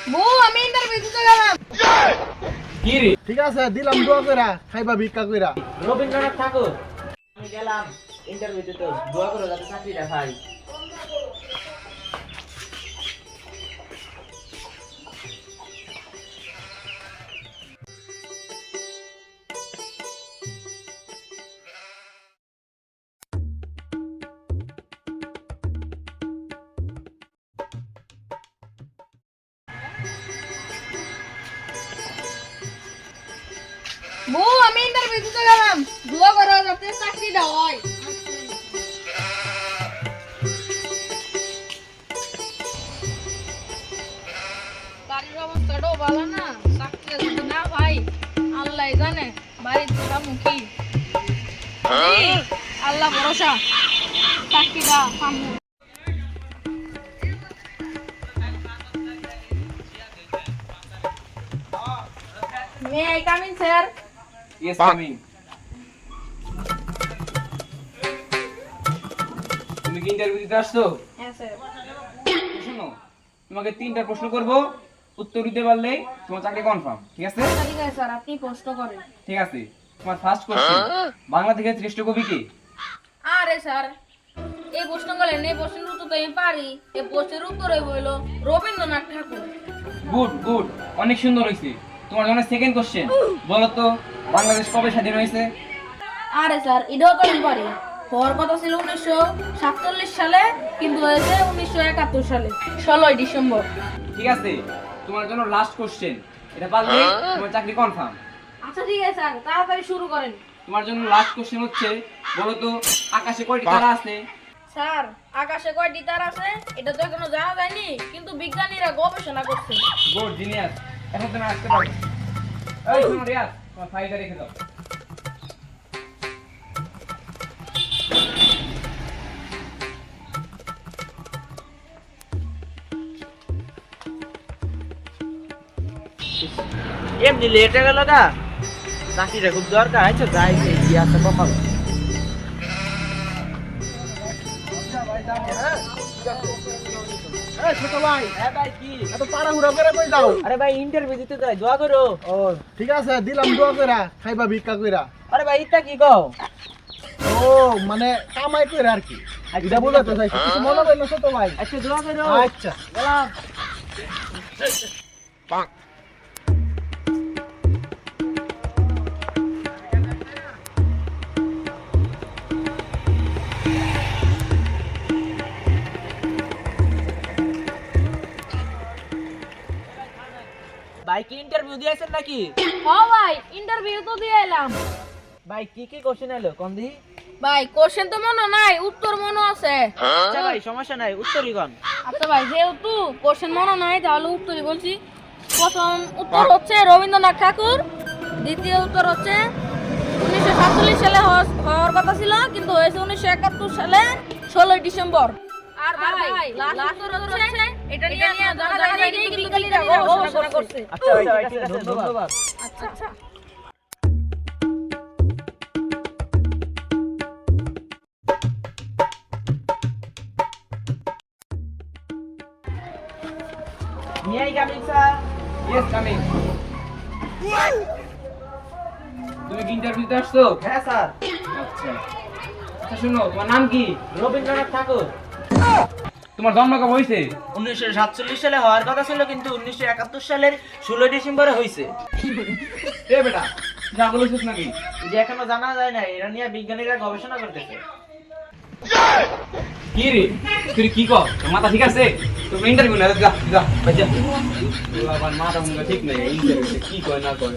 বউ আমি ইন্টারভিউ দিতে গেলাম। কি রে? ঠিক আছে দিলাম দোয়া কইরা খাইবা ভিক্ষা কইরা। রবীন্দ্রনাথ ঠাকুর আমি গেলাম ইন্টারভিউ দিতে, দোয়া করো যাতে চাকরিটা পাই। বউ আমি ইন্টারভিউ দিতে গেলাম, দোয়া করো যাতে চাকরিটা হয়। বাড়ির অবস্থাটাও ভালো না, চাকরি যদি না ভাই আল্লাহ জানে বাড়ির মুখী। আল্লাহ ভরসা চাকরিটা পাবো। May I come in, sir? Yes coming. তুমি কি ইন্টারভিউ দিতে আসছো? Yes, sir. শোনো, তোমাকে 3টা প্রশ্ন করব, উত্তর দিতে পারলেই তোমার চাকরি কনফার্ম, ঠিক আছে? ঠিক আছে স্যার, আপনি প্রশ্ন করেন। ঠিক আছে। তোমার ফার্স্ট কোশ্চেন, বাংলাদেশের শ্রেষ্ঠ কবি কে? আরে স্যার, এই প্রশ্ন করলেন, এই প্রশ্নের উত্তর তো আমি পারি। এই প্রশ্নের উত্তর হইল রবীন্দ্রনাথ ঠাকুর। গুড গুড, অনেক সুন্দর হয়েছে। তোমার জন্য সেকেন্ড কোশ্চেন, বলো তো বাংলাদেশ কবে স্বাধীন হয়েছে? আরে স্যার, এটাও তো আমি পারি। হওয়ার কথা ছিল 1947 সালে, কিন্তু হয়েছে 1971 সালে 16 ডিসেম্বর। ঠিক আছে, তোমার জন্য লাস্ট কোশ্চেন, এটা পারলে তোমার চাকরি কনফার্ম। আচ্ছা ঠিক আছে স্যার, তাড়াতাড়ি শুরু করেন। তোমার জন্য লাস্ট কোশ্চেন হচ্ছে, বলো তো আকাশে কয়টি তারা আছে? স্যার, আকাশে কয়টি তারা আছে এটা তো এখনো জানা যায়নি, কিন্তু বিজ্ঞানীরা গবেষণা করছে। গুড জিনিয়াস, এখন তুমি আসতে পারো। এই শোনো রিয়াজ, তোমার ফাইলটা রেখে দাও। এমনি লেট হয়ে গেল গা, চাকরিটা খুব দরকার। আচ্ছা যাই কি আছে কপাল। এই ছোট ভাই, হ্যাঁ ভাই কি? এত পাড়াহুড়া করে কই যাও? আরে ভাই ইন্টারভিউ দিতে যাই, দোয়া করো। ও ঠিক আছে দিলাম দোয়া কইরা খাইবা ভিক্ষা কইরা। আরে ভাই ইটা কি কও? ও মানে কামাই কইরা আর কি। এটা বুঝাতে চাইছি, কিছু মনে করেন না ছোট ভাই। আচ্ছা দোয়া করো। আচ্ছা গেলাম। ভাই কি ইন্টারভিউ দিয়েছেন নাকি? ও ভাই, ইন্টারভিউ তো দিয়ে এলাম। ভাই কি কি কোশ্চেন এলো কোন দি? ভাই কোশ্চেন তো মনে নাই, উত্তর মনে আছে। আচ্ছা ভাই সমস্যা নাই, উত্তরই কোন? আচ্ছা ভাই, যেহেতু কোশ্চেন মনে নাই তাহলে উত্তরই বলছি। প্রথম উত্তর হচ্ছে রবীন্দ্রনাথ ঠাকুর, দ্বিতীয় উত্তর হচ্ছে 1947 সালে হওয়ার কথা ছিল, কিন্তু হয়েছে 1971 সালে 16 ডিসেম্বর। আর ভাই লাস্ট উত্তর হচ্ছে এটা নিয়ে জানা যায়নি, কিন্তু বিজ্ঞানীরা গবেষণা করছে। আচ্ছা ভাই ঠিক আছে, ধন্যবাদ। আচ্ছা আচ্ছা। May I come in, sir? Yes coming. তুমি কি ইন্টারভিউ দিতে আসছো? হ্যাঁ স্যার। আচ্ছা আচ্ছা, শোনো, তোমার নাম কি? রবীন্দ্রনাথ ঠাকুর। তোমার জন্ম কবে হয়েছে? 1947 সালে হওয়ার কথা ছিল, কিন্তু 1971 সালের 16 ডিসেম্বরে হয়েছে। এ বেটা, যা বলেছিস নাকি? যে এখনো জানা যায় না, এরা নিয়ে বিজ্ঞানীরা গবেষণা করতেছে। কি রে, তুই কি কর? তোর মাথা ঠিক আছে? তোর ইন্টারভিউ না, যা যা বাচ্চা। আমার মাথা মুখা ঠিক নেই, ইন্টারভিউ কি কয় না কয়।